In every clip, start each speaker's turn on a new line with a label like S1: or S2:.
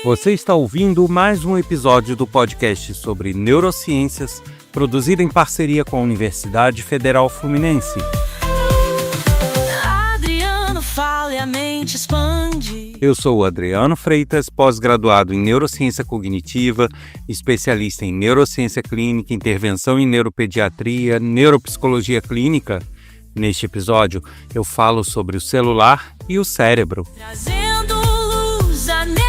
S1: Você está ouvindo mais um episódio do podcast sobre neurociências, produzido em parceria com a Universidade Federal Fluminense.
S2: Adriano fala e a mente expande.
S1: Eu sou o Adriano Freitas, pós-graduado em Neurociência Cognitiva, especialista em Neurociência Clínica, Intervenção em Neuropediatria, Neuropsicologia Clínica. Neste episódio, eu falo sobre o celular e o cérebro.
S2: Trazendo luz à neurologia,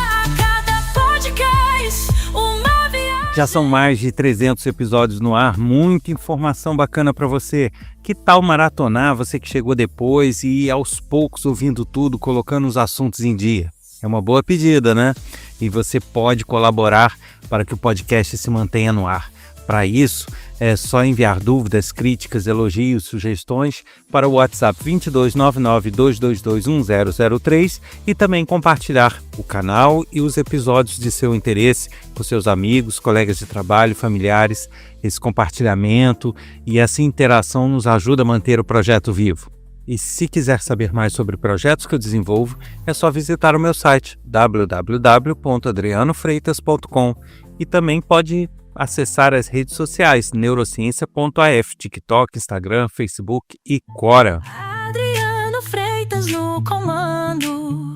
S2: a cada podcast, uma viagem.
S1: Já são mais de 300 episódios no ar, muita informação bacana para você. Que tal maratonar, você que chegou depois e ir aos poucos ouvindo tudo, colocando os assuntos em dia? É uma boa pedida, né? E você pode colaborar para que o podcast se mantenha no ar. Para isso, é só enviar dúvidas, críticas, elogios, sugestões para o WhatsApp 2299-222-1003 e também compartilhar o canal e os episódios de seu interesse com seus amigos, colegas de trabalho, familiares. Esse compartilhamento e essa interação nos ajuda a manter o projeto vivo. E se quiser saber mais sobre projetos que eu desenvolvo, é só visitar o meu site www.adrianofreitas.com e também pode acessar as redes sociais neurociência.af, TikTok, Instagram, Facebook e Quora.
S2: Adriano Freitas no comando,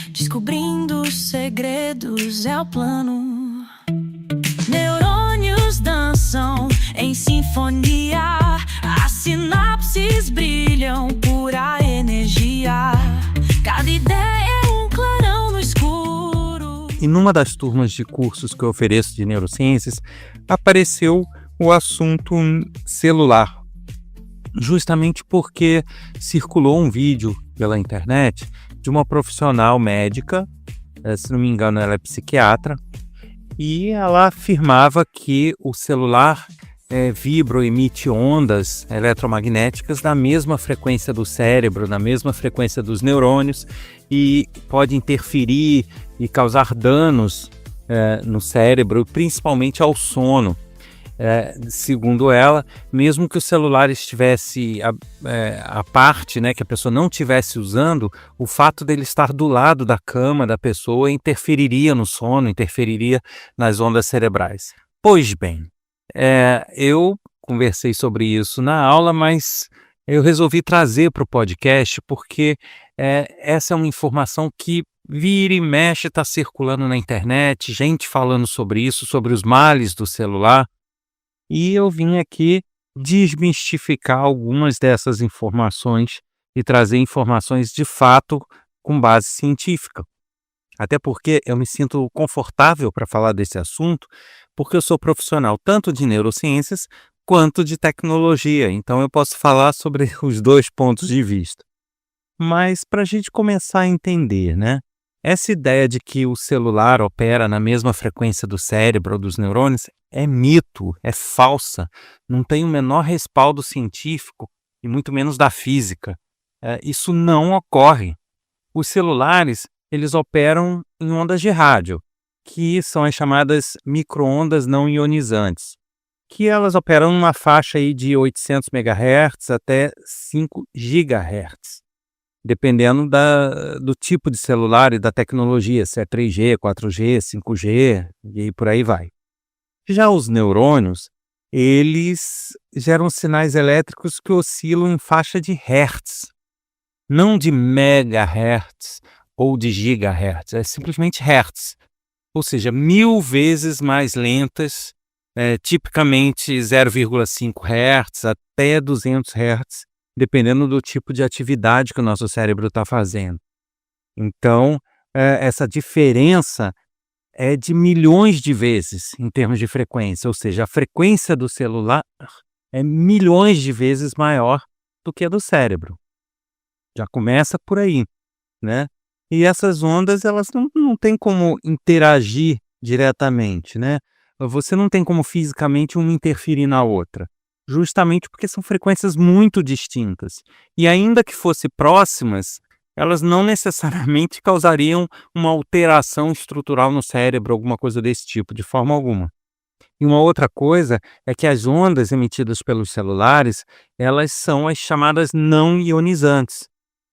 S2: descobrindo os segredos é o plano. Neurônios dançam em sinfonia, as sinapses brilham, pura energia. Cada ideia é um clarão no escuro.
S1: E numa das turmas de cursos que eu ofereço de neurociências, apareceu o assunto celular. Justamente porque circulou um vídeo pela internet de uma profissional médica, se não me engano ela é psiquiatra, e ela afirmava que o celular vibra ou emite ondas eletromagnéticas na mesma frequência do cérebro, na mesma frequência dos neurônios e pode interferir e causar danos no cérebro, principalmente ao sono. Segundo ela, mesmo que o celular estivesse à parte, né, que a pessoa não estivesse usando, o fato dele estar do lado da cama da pessoa interferiria no sono, interferiria nas ondas cerebrais. Pois bem, eu conversei sobre isso na aula, mas eu resolvi trazer para o podcast porque essa é uma informação que vira e mexe, está circulando na internet, gente falando sobre isso, sobre os males do celular, e eu vim aqui desmistificar algumas dessas informações e trazer informações de fato com base científica. Até porque eu me sinto confortável para falar desse assunto, porque eu sou profissional tanto de neurociências quanto de tecnologia, então eu posso falar sobre os dois pontos de vista. Mas para a gente começar a entender, né? Essa ideia de que o celular opera na mesma frequência do cérebro ou dos neurônios é mito, é falsa, não tem o menor respaldo científico e muito menos da física. Isso não ocorre. Os celulares, eles operam em ondas de rádio, que são as chamadas micro-ondas não ionizantes, que elas operam numa faixa aí de 800 MHz até 5 GHz. Dependendo do tipo de celular e da tecnologia, se é 3G, 4G, 5G e aí por aí vai. Já os neurônios, eles geram sinais elétricos que oscilam em faixa de hertz, não de megahertz ou de gigahertz, é simplesmente hertz, ou seja, 1000 vezes mais lentas, tipicamente 0,5 Hz até 200 Hz, dependendo do tipo de atividade que o nosso cérebro está fazendo. Então, essa diferença é de milhões de vezes em termos de frequência, ou seja, a frequência do celular é milhões de vezes maior do que a do cérebro. Já começa por aí, né? E essas ondas, elas não têm como interagir diretamente, né? Você não tem como fisicamente uma interferir na outra. Justamente porque são frequências muito distintas. E ainda que fossem próximas, elas não necessariamente causariam uma alteração estrutural no cérebro, alguma coisa desse tipo, de forma alguma. E uma outra coisa é que as ondas emitidas pelos celulares, elas são as chamadas não ionizantes.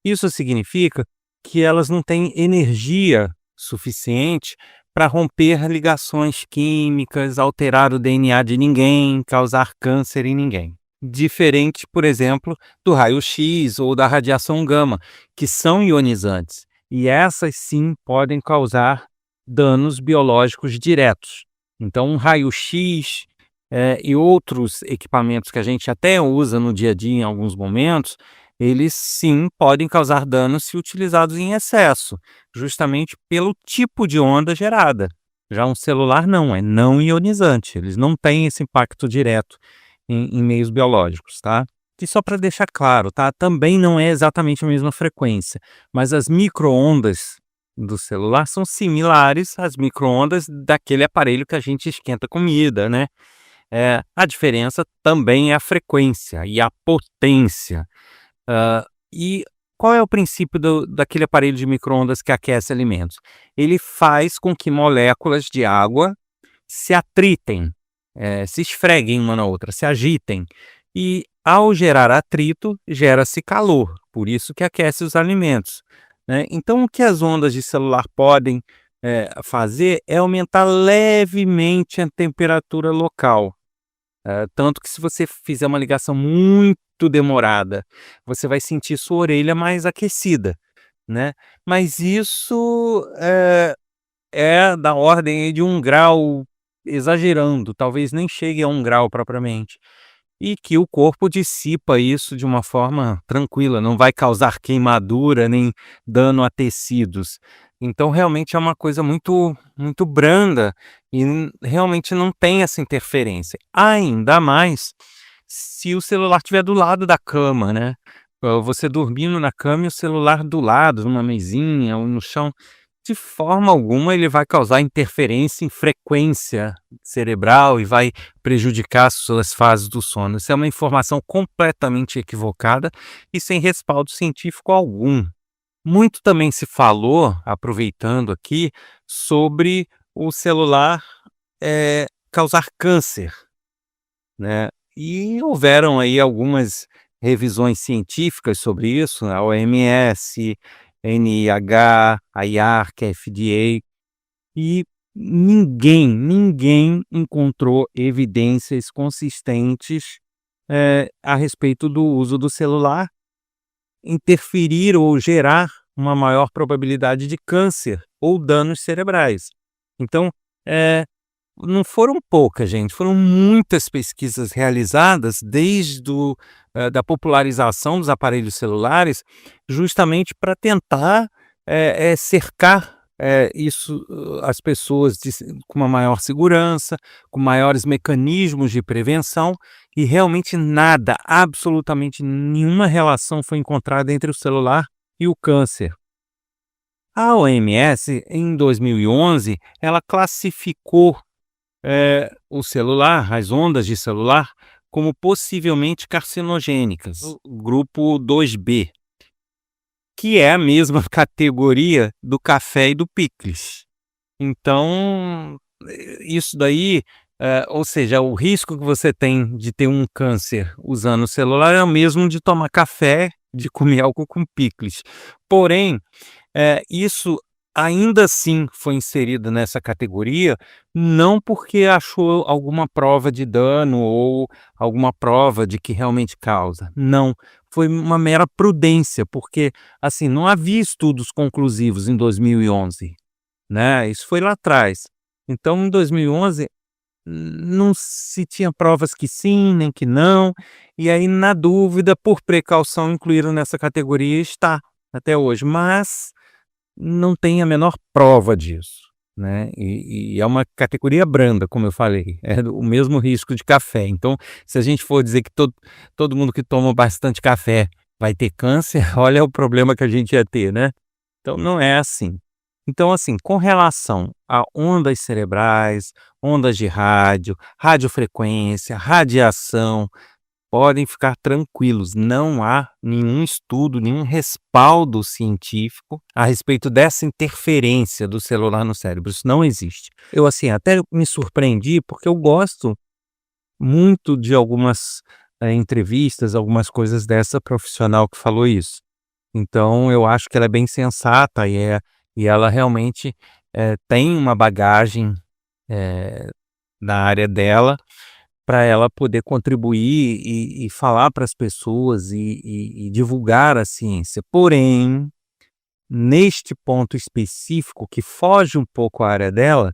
S1: Isso significa que elas não têm energia suficiente para romper ligações químicas, alterar o DNA de ninguém, causar câncer em ninguém. Diferente, por exemplo, do raio-x ou da radiação gama, que são ionizantes, e essas sim podem causar danos biológicos diretos. Então, um raio-x e outros equipamentos que a gente até usa no dia a dia em alguns momentos, eles sim podem causar danos se utilizados em excesso, justamente pelo tipo de onda gerada. Já um celular não, é não ionizante, eles não têm esse impacto direto em meios biológicos, tá? E só para deixar claro, tá? Também não é exatamente a mesma frequência, mas as micro-ondas do celular são similares às micro-ondas daquele aparelho que a gente esquenta comida, né? A diferença também é a frequência e a potência. E qual é o princípio daquele aparelho de micro-ondas que aquece alimentos? Ele faz com que moléculas de água se atritem, se esfreguem uma na outra, se agitem. E ao gerar atrito, gera-se calor, por isso que aquece os alimentos, né? Então, o que as ondas de celular podem fazer é aumentar levemente a temperatura local. Tanto que se você fizer uma ligação muito demorada, você vai sentir sua orelha mais aquecida, né. Mas isso é da ordem aí de 1 grau, exagerando, talvez nem chegue a 1 grau propriamente. E que o corpo dissipa isso de uma forma tranquila, não vai causar queimadura nem dano a tecidos. Então realmente é uma coisa muito muito branda e realmente não tem essa interferência. Ainda mais se o celular estiver do lado da cama, né. Você dormindo na cama e o celular do lado, numa mesinha ou no chão, de forma alguma ele vai causar interferência em frequência cerebral e vai prejudicar as suas fases do sono. Isso é uma informação completamente equivocada e sem respaldo científico algum. Muito também se falou, aproveitando aqui, sobre o celular causar câncer, né? E houveram aí algumas revisões científicas sobre isso, a OMS, NIH, a IARC, a FDA, e ninguém encontrou evidências consistentes a respeito do uso do celular interferir ou gerar uma maior probabilidade de câncer ou danos cerebrais. Então, não foram poucas, gente, foram muitas pesquisas realizadas desde da popularização dos aparelhos celulares, justamente para tentar cercar isso, as pessoas com uma maior segurança, com maiores mecanismos de prevenção, e realmente nada, absolutamente nenhuma relação foi encontrada entre o celular e o câncer. A OMS, em 2011, ela classificou o celular, as ondas de celular, como possivelmente carcinogênicas, o grupo 2B, que é a mesma categoria do café e do picles. Então, isso daí, ou seja, o risco que você tem de ter um câncer usando o celular é o mesmo de tomar café, de comer algo com picles. Porém, isso ainda assim foi inserido nessa categoria, não porque achou alguma prova de dano ou alguma prova de que realmente causa. Não, foi uma mera prudência, porque, assim, não havia estudos conclusivos em 2011, né, isso foi lá atrás. Então em 2011, não se tinha provas que sim, nem que não, e aí na dúvida, por precaução, incluíram nessa categoria e está até hoje, mas não tem a menor prova disso, né, e é uma categoria branda, como eu falei, é o mesmo risco de café. Então, se a gente for dizer que todo mundo que toma bastante café vai ter câncer, olha o problema que a gente ia ter, né. Então não é assim. Então, assim, com relação a ondas cerebrais, ondas de rádio, radiofrequência, radiação, podem ficar tranquilos, não há nenhum estudo, nenhum respaldo científico a respeito dessa interferência do celular no cérebro, isso não existe. Eu, assim, até me surpreendi, porque eu gosto muito de algumas entrevistas, algumas coisas dessa profissional que falou isso. Então eu acho que ela é bem sensata e ela realmente, tem uma bagagem, eh, na área dela, para ela poder contribuir e falar para as pessoas e divulgar a ciência. Porém, neste ponto específico que foge um pouco à área dela,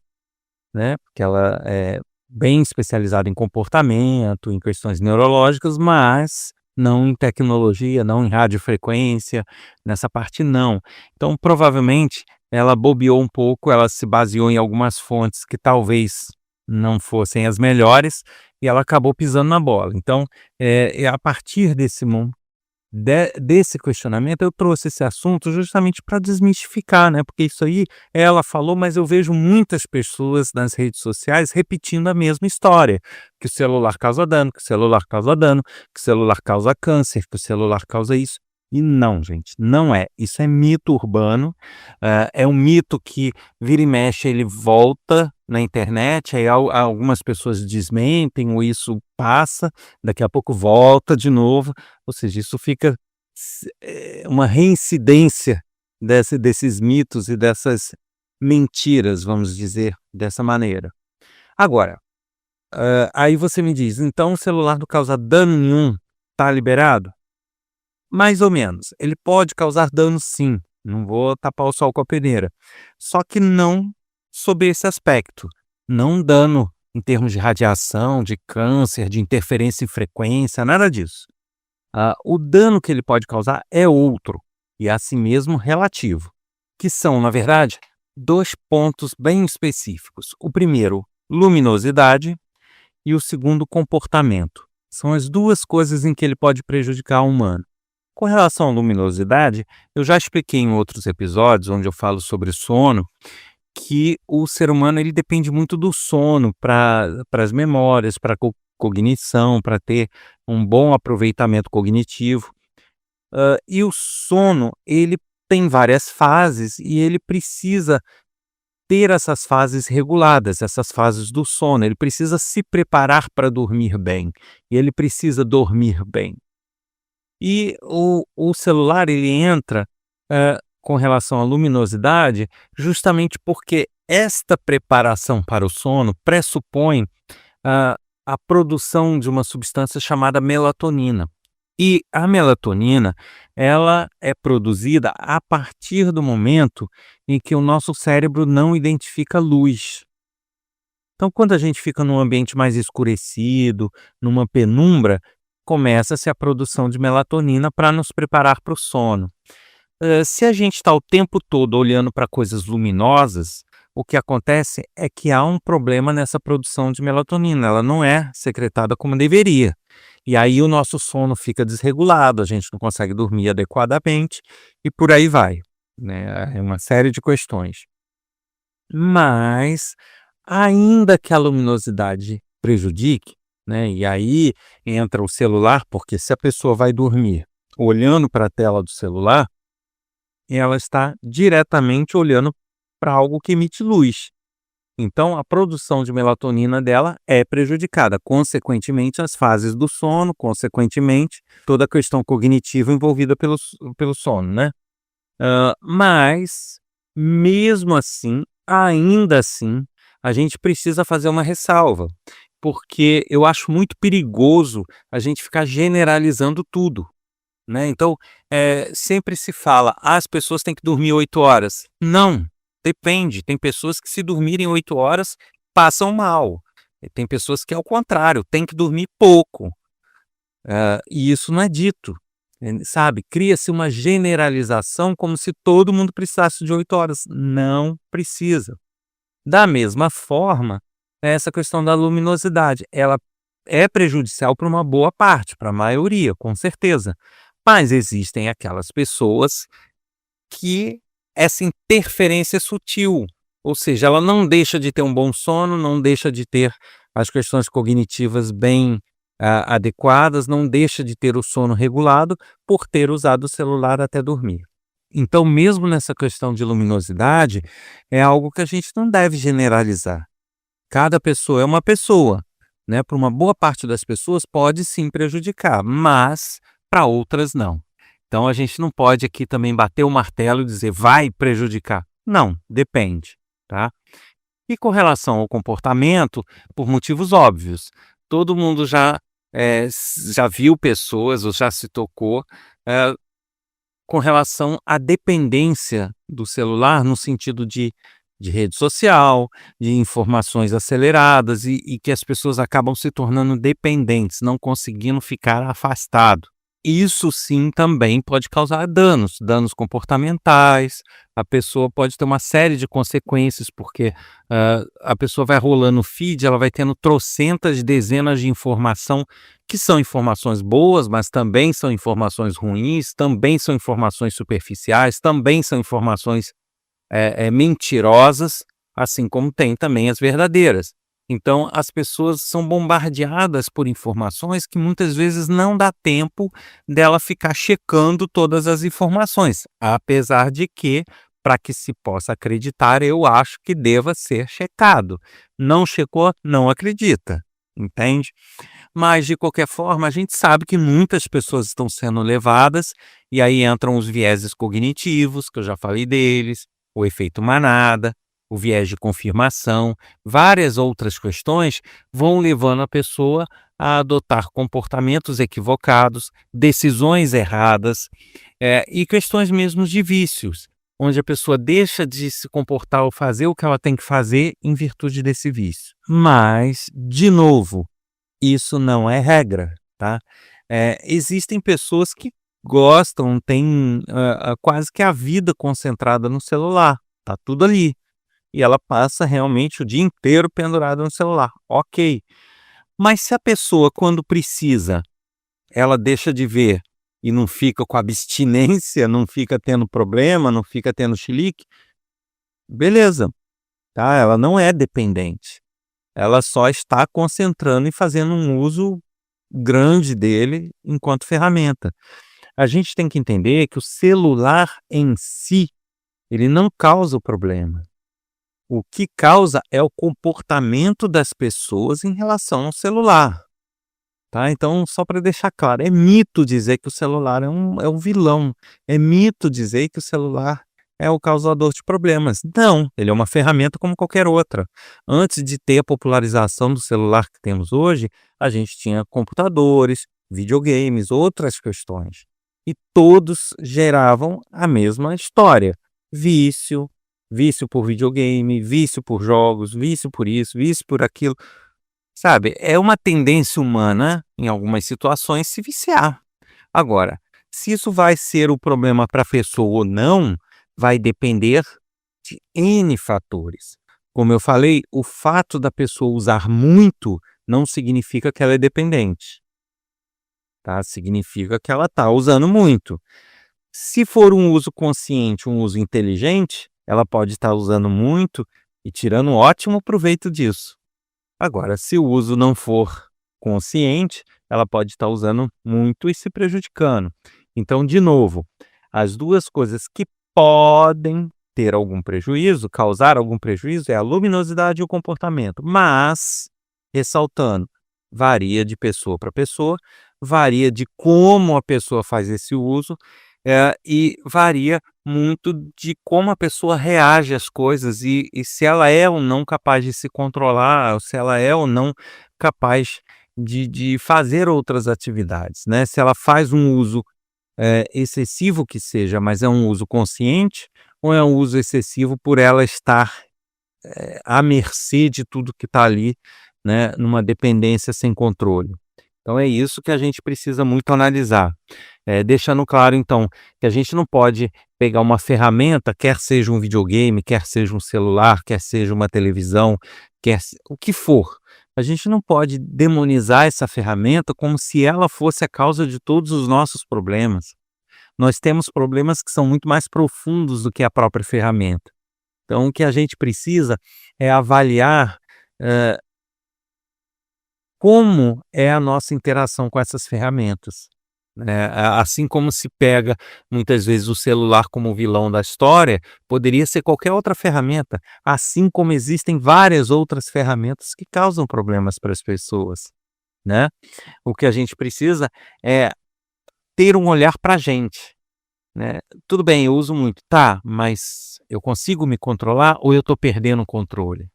S1: né, porque ela é bem especializada em comportamento, em questões neurológicas, mas não em tecnologia, não em radiofrequência, nessa parte não. Então, provavelmente, ela bobeou um pouco, ela se baseou em algumas fontes que talvez não fossem as melhores, e ela acabou pisando na bola. Então, é a partir desse questionamento, eu trouxe esse assunto justamente para desmistificar, né, porque isso aí ela falou, mas eu vejo muitas pessoas nas redes sociais repetindo a mesma história, que o celular causa dano, que o celular causa dano, que o celular causa câncer, que o celular causa isso. E não, gente, não é. Isso é mito urbano, é um mito que vira e mexe, ele volta na internet, aí algumas pessoas desmentem ou isso passa, daqui a pouco volta de novo. Ou seja, isso fica uma reincidência desses mitos e dessas mentiras, vamos dizer dessa maneira. Agora, aí você me diz: "Então o celular não causa dano nenhum, tá liberado?" Mais ou menos, ele pode causar dano sim, não vou tapar o sol com a peneira, só que não sob esse aspecto, não dano em termos de radiação, de câncer, de interferência em frequência, nada disso. O dano que ele pode causar é outro, e assim mesmo relativo, que são, na verdade, 2 pontos bem específicos. O primeiro, luminosidade, e o segundo, comportamento. São as 2 coisas em que ele pode prejudicar o humano. Com relação à luminosidade, eu já expliquei em outros episódios, onde eu falo sobre sono, que o ser humano ele depende muito do sono para as memórias, para a cognição, para ter um bom aproveitamento cognitivo. E o sono, ele tem várias fases e ele precisa ter essas fases reguladas, essas fases do sono. Ele precisa se preparar para dormir bem e ele precisa dormir bem. E o celular ele entra, com relação à luminosidade, justamente porque esta preparação para o sono pressupõe a a produção de uma substância chamada melatonina. E a melatonina, ela é produzida a partir do momento em que o nosso cérebro não identifica luz. Então, quando a gente fica num ambiente mais escurecido, numa penumbra, começa-se a produção de melatonina para nos preparar para o sono. Se a gente está o tempo todo olhando para coisas luminosas, o que acontece é que há um problema nessa produção de melatonina, ela não é secretada como deveria. E aí o nosso sono fica desregulado, a gente não consegue dormir adequadamente e por aí vai, né? É uma série de questões. Mas, ainda que a luminosidade prejudique, né, e aí entra o celular, porque se a pessoa vai dormir olhando para a tela do celular, ela está diretamente olhando para algo que emite luz. Então, a produção de melatonina dela é prejudicada, consequentemente, as fases do sono, consequentemente, toda a questão cognitiva envolvida pelo sono, né? Mas, mesmo assim, ainda assim, a gente precisa fazer uma ressalva, porque eu acho muito perigoso a gente ficar generalizando tudo, né. Então, sempre se fala: "Ah, as pessoas têm que dormir 8 horas". Não, depende, tem pessoas que se dormirem 8 horas passam mal, e tem pessoas que, ao contrário, têm que dormir pouco. E isso não é dito, sabe, cria-se uma generalização como se todo mundo precisasse de 8 horas, não precisa. Da mesma forma, essa questão da luminosidade, ela é prejudicial para uma boa parte, para a maioria, com certeza, mas existem aquelas pessoas que essa interferência é sutil, ou seja, ela não deixa de ter um bom sono, não deixa de ter as questões cognitivas bem, adequadas, não deixa de ter o sono regulado por ter usado o celular até dormir. Então, mesmo nessa questão de luminosidade, é algo que a gente não deve generalizar. Cada pessoa é uma pessoa, né? Para uma boa parte das pessoas pode sim prejudicar, mas para outras não. Então a gente não pode aqui também bater o martelo e dizer vai prejudicar. Não, depende, tá? E com relação ao comportamento, por motivos óbvios, todo mundo já viu pessoas ou já se tocou com relação à dependência do celular no sentido de rede social, de informações aceleradas e que as pessoas acabam se tornando dependentes, não conseguindo ficar afastado. Isso sim também pode causar danos comportamentais, a pessoa pode ter uma série de consequências, porque a pessoa vai rolando o feed, ela vai tendo trocentas dezenas de informação, que são informações boas, mas também são informações ruins, também são informações superficiais, também são informações mentirosas, assim como tem também as verdadeiras. Então, as pessoas são bombardeadas por informações que muitas vezes não dá tempo dela ficar checando todas as informações, apesar de que, para que se possa acreditar, eu acho que deva ser checado. Não checou, não acredita, entende? Mas, de qualquer forma, a gente sabe que muitas pessoas estão sendo levadas, e aí entram os vieses cognitivos, que eu já falei deles, o efeito manada, o viés de confirmação, várias outras questões vão levando a pessoa a adotar comportamentos equivocados, decisões erradas, e questões mesmo de vícios, onde a pessoa deixa de se comportar ou fazer o que ela tem que fazer em virtude desse vício. Mas, de novo, isso não é regra, tá? Existem pessoas que gostam, têm quase que a vida concentrada no celular, tá tudo ali. E ela passa realmente o dia inteiro pendurada no celular, ok. Mas se a pessoa, quando precisa, ela deixa de ver e não fica com abstinência, não fica tendo problema, não fica tendo chilique, beleza, tá? Ela não é dependente. Ela só está concentrando e fazendo um uso grande dele enquanto ferramenta. A gente tem que entender que o celular em si, ele não causa o problema. O que causa é o comportamento das pessoas em relação ao celular, tá? Então, só para deixar claro, é mito dizer que o celular é um vilão, é mito dizer que o celular é o causador de problemas. Não, ele é uma ferramenta como qualquer outra. Antes de ter a popularização do celular que temos hoje, a gente tinha computadores, videogames, outras questões. E todos geravam a mesma história: vício, vício por videogame, vício por jogos, vício por isso, vício por aquilo. Sabe, é uma tendência humana, em algumas situações, se viciar. Agora, se isso vai ser o problema para a pessoa ou não, vai depender de N fatores. Como eu falei, o fato da pessoa usar muito não significa que ela é dependente, tá? Significa que ela está usando muito. Se for um uso consciente, um uso inteligente, ela pode estar usando muito e tirando um ótimo proveito disso. Agora, se o uso não for consciente, ela pode estar usando muito e se prejudicando. Então, de novo, as duas coisas que podem ter algum prejuízo, causar algum prejuízo, é a luminosidade e o comportamento. Mas, ressaltando, varia de pessoa para pessoa, varia de como a pessoa faz esse uso, e varia muito de como a pessoa reage às coisas e se ela é ou não capaz de se controlar, ou se ela é ou não capaz de fazer outras atividades, né? Se ela faz um uso excessivo que seja, mas é um uso consciente, ou é um uso excessivo por ela estar à mercê de tudo que está ali, né, numa dependência sem controle. Então é isso que a gente precisa muito analisar. Deixando claro, então, que a gente não pode pegar uma ferramenta, quer seja um videogame, quer seja um celular, quer seja uma televisão, o que for. A gente não pode demonizar essa ferramenta como se ela fosse a causa de todos os nossos problemas. Nós temos problemas que são muito mais profundos do que a própria ferramenta. Então, o que a gente precisa é avaliar como é a nossa interação com essas ferramentas, né? Assim como se pega muitas vezes o celular como o vilão da história, poderia ser qualquer outra ferramenta, assim como existem várias outras ferramentas que causam problemas para as pessoas, né? O que a gente precisa é ter um olhar para a gente, né? Tudo bem, eu uso muito, tá, mas eu consigo me controlar ou eu estou perdendo o controle,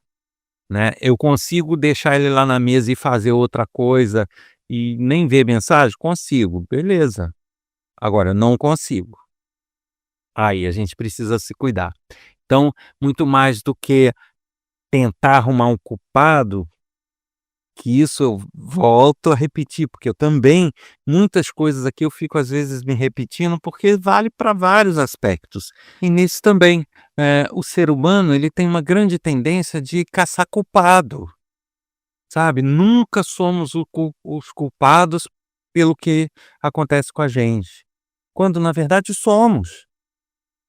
S1: né? Eu consigo deixar ele lá na mesa e fazer outra coisa e nem ver mensagem? Consigo, beleza. Agora, não consigo. Aí a gente precisa se cuidar. Então, muito mais do que tentar arrumar um culpado, que isso eu volto a repetir, porque eu também, muitas coisas aqui eu fico às vezes me repetindo, porque vale para vários aspectos. E nisso também, o ser humano ele tem uma grande tendência de caçar culpado, sabe? Nunca somos os culpados pelo que acontece com a gente, quando na verdade somos.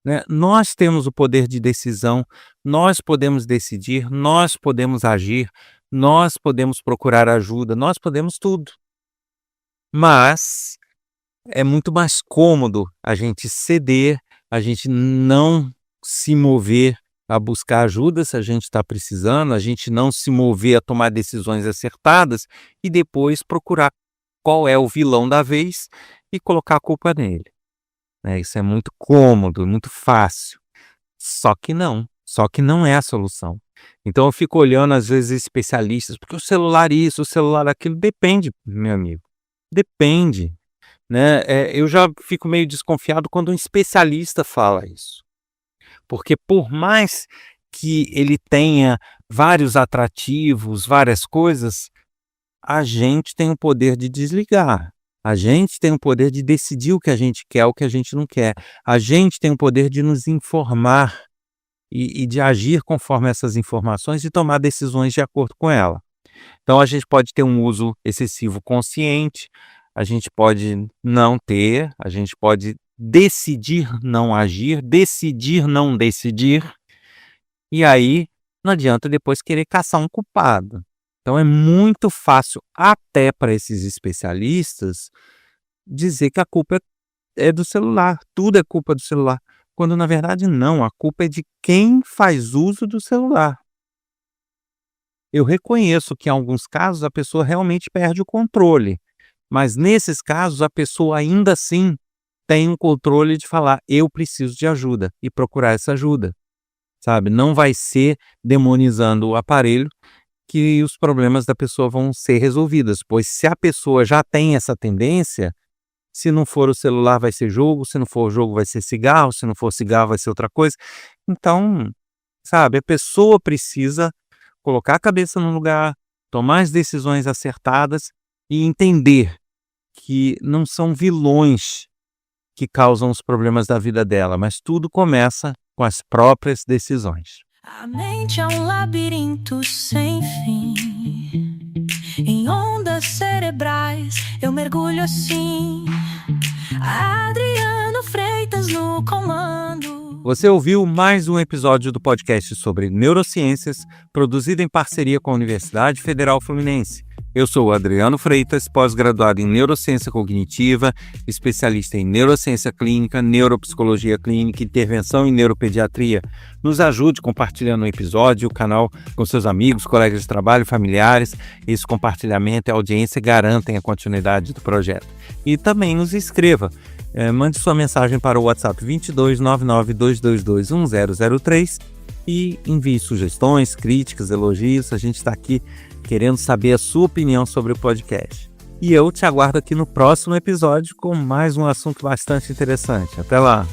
S1: Né? Nós temos o poder de decisão, nós podemos decidir, nós podemos agir, nós podemos procurar ajuda, nós podemos tudo. Mas é muito mais cômodo a gente ceder, a gente não se mover a buscar ajuda se a gente está precisando, a gente não se mover a tomar decisões acertadas e depois procurar qual é o vilão da vez e colocar a culpa nele. Isso é muito cômodo, muito fácil. Só que não é a solução. Então eu fico olhando às vezes especialistas, porque o celular isso, o celular aquilo, depende, meu amigo, depende, né? Eu já fico meio desconfiado quando um especialista fala isso, porque por mais que ele tenha vários atrativos, várias coisas, a gente tem o poder de desligar. A gente tem o poder de decidir o que a gente quer, o que a gente não quer. A gente tem o poder de nos informar e de agir conforme essas informações e tomar decisões de acordo com ela. Então a gente pode ter um uso excessivo consciente, a gente pode não ter, a gente pode decidir não agir, decidir não decidir, e aí não adianta depois querer caçar um culpado. Então é muito fácil, até para esses especialistas, dizer que a culpa é do celular, tudo é culpa do celular, quando na verdade não, a culpa é de quem faz uso do celular. Eu reconheço que em alguns casos a pessoa realmente perde o controle, mas nesses casos a pessoa ainda assim tem um controle de falar, eu preciso de ajuda e procurar essa ajuda, sabe? Não vai ser demonizando o aparelho que os problemas da pessoa vão ser resolvidos, pois se a pessoa já tem essa tendência, se não for o celular vai ser jogo, se não for o jogo vai ser cigarro, se não for cigarro vai ser outra coisa. Então, sabe, a pessoa precisa colocar a cabeça no lugar, tomar as decisões acertadas e entender que não são vilões que causam os problemas da vida dela, mas tudo começa com as próprias decisões.
S2: A mente é um labirinto sem fim. Em ondas cerebrais eu mergulho assim. Adriano Freitas no comando.
S1: Você ouviu mais um episódio do podcast sobre neurociências, produzido em parceria com a Universidade Federal Fluminense. Eu sou o Adriano Freitas, pós-graduado em neurociência cognitiva, especialista em neurociência clínica, neuropsicologia clínica e intervenção em neuropediatria. Nos ajude compartilhando o episódio, o canal com seus amigos, colegas de trabalho, familiares. Esse compartilhamento e audiência garantem a continuidade do projeto. E também nos inscreva. Mande sua mensagem para o WhatsApp 2299-222-1003 e envie sugestões, críticas, elogios. A gente está aqui querendo saber a sua opinião sobre o podcast. E eu te aguardo aqui no próximo episódio com mais um assunto bastante interessante. Até lá!